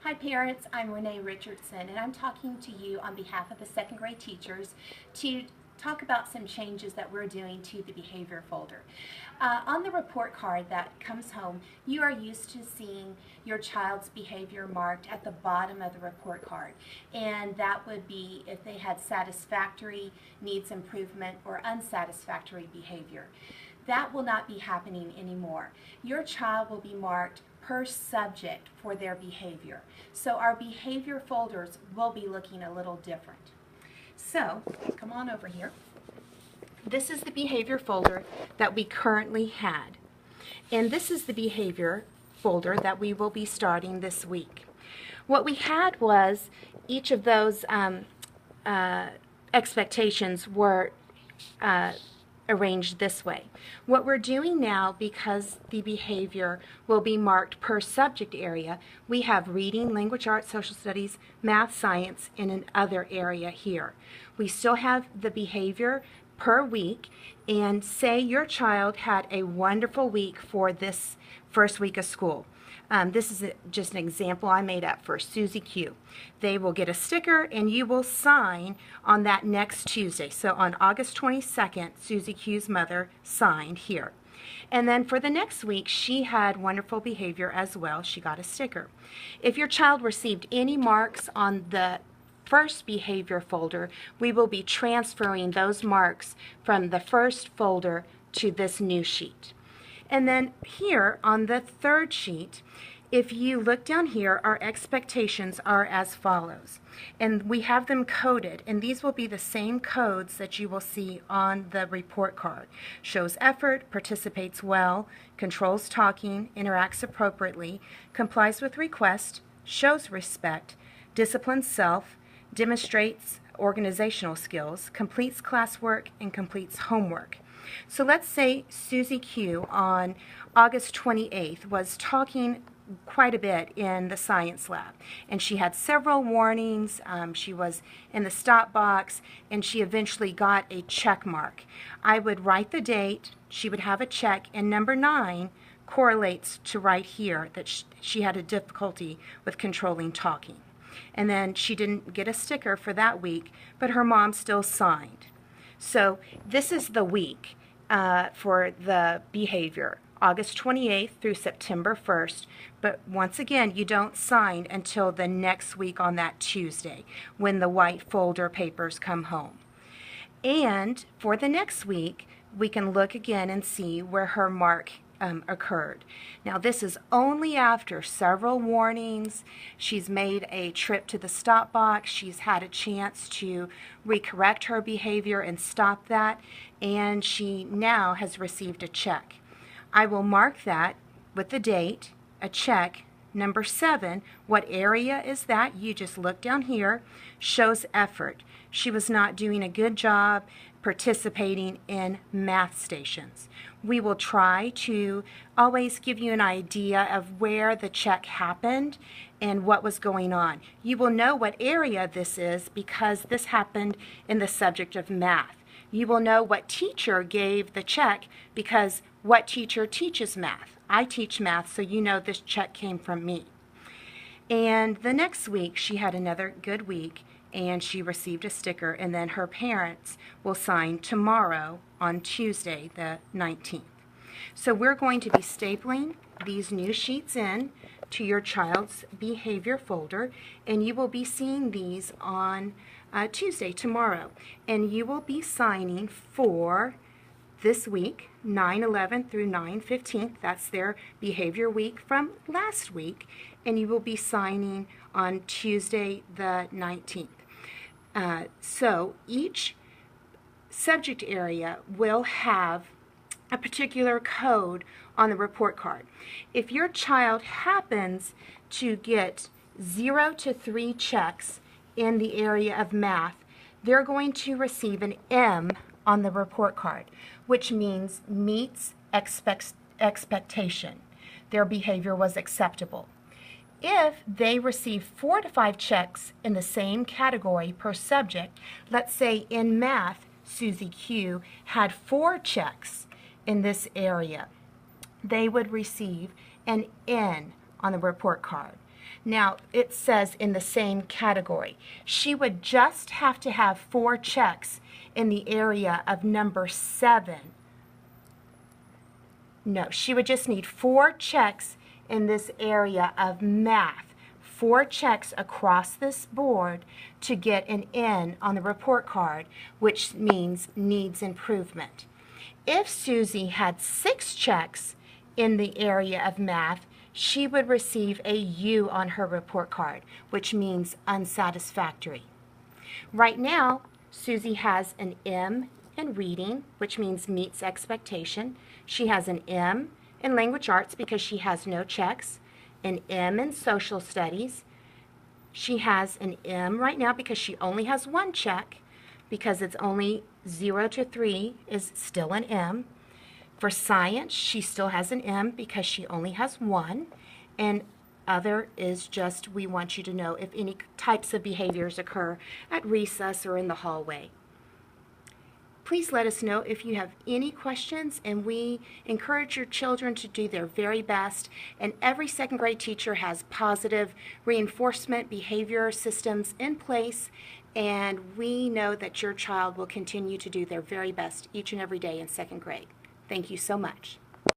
Hi parents, I'm Renee Richardson and I'm talking to you on behalf of the second grade teachers to talk about some changes that we're doing to the behavior folder. On the report card that comes home, you are used to seeing your child's behavior marked at the bottom of the report card, and that would be if they had satisfactory, needs improvement, or unsatisfactory behavior. That will not be happening anymore. Your child will be marked per subject for their behavior. So our behavior folders will be looking a little different. So, come on over here. This is the behavior folder that we currently had. And this is the behavior folder that we will be starting this week. What we had was each of those expectations were arranged this way. What we're doing now, because the behavior will be marked per subject area, we have reading, language arts, social studies, math, science, and an other area here. We still have the behavior per week, and say your child had a wonderful week for this first week of school. This is just an example I made up for Susie Q. They will get a sticker and you will sign on that next Tuesday. So on August 22nd, Susie Q's mother signed here. And then for the next week, she had wonderful behavior as well. She got a sticker. If your child received any marks on the first behavior folder, we will be transferring those marks from the first folder to this new sheet. And then here on the third sheet, if you look down here, our expectations are as follows. And we have them coded, and these will be the same codes that you will see on the report card. Shows effort, participates well, controls talking, interacts appropriately, complies with request, shows respect, disciplines self, demonstrates organizational skills, completes classwork, and completes homework. So let's say Susie Q on August 28th was talking quite a bit in the science lab, and she had several warnings. She was in the stop box, and she eventually got a check mark. I would write the date, she would have a check, and number 9 correlates to right here that she had a difficulty with controlling talking. And then she didn't get a sticker for that week, but her mom still signed. So this is the week for the behavior, August 28th through September 1st. But once again, you don't sign until the next week on that Tuesday when the white folder papers come home. And for the next week, we can look again and see where her mark occurred. Now this is only after several warnings. She's made a trip to the stop box. She's had a chance to recorrect her behavior and stop that, and she now has received a check. I will mark that with the date, a check. Number 7, what area is that? You just look down here, shows effort. She was not doing a good job participating in math stations. We will try to always give you an idea of where the check happened and what was going on. You will know what area this is because this happened in the subject of math. You will know what teacher gave the check because what teacher teaches math. I teach math, so you know this check came from me. And the next week, she had another good week, and she received a sticker, and then her parents will sign tomorrow on Tuesday, the 19th. So we're going to be stapling these new sheets in to your child's behavior folder, and you will be seeing these on Tuesday, tomorrow. And you will be signing for this week, 9/11 through 9/15. That's their behavior week from last week, and you will be signing on Tuesday the 19th. So each subject area will have a particular code on the report card. If your child happens to get 0 to 3 checks in the area of math, they're going to receive an M on the report card, which means meets expectation. Their behavior was acceptable. If they receive 4 to 5 checks in the same category per subject, let's say in math, Susie Q had 4 checks in this area, they would receive an N on the report card. Now, it says in the same category, she would just have to have 4 checks in the area of number 7. No, she would just need 4 checks in this area of math. 4 checks across this board to get an N on the report card, which means needs improvement. If Susie had 6 checks in the area of math, she would receive a U on her report card, which means unsatisfactory. Right now, Susie has an M in reading, which means meets expectation. She has an M in language arts because she has no checks, an M in social studies. She has an M right now because she only has 1 check, because it's only 0 to 3 is still an M. For science, she still has an M because she only has 1. And other is just, we want you to know if any types of behaviors occur at recess or in the hallway. Please let us know if you have any questions, and we encourage your children to do their very best. And every second grade teacher has positive reinforcement behavior systems in place, and we know that your child will continue to do their very best each and every day in second grade. Thank you so much.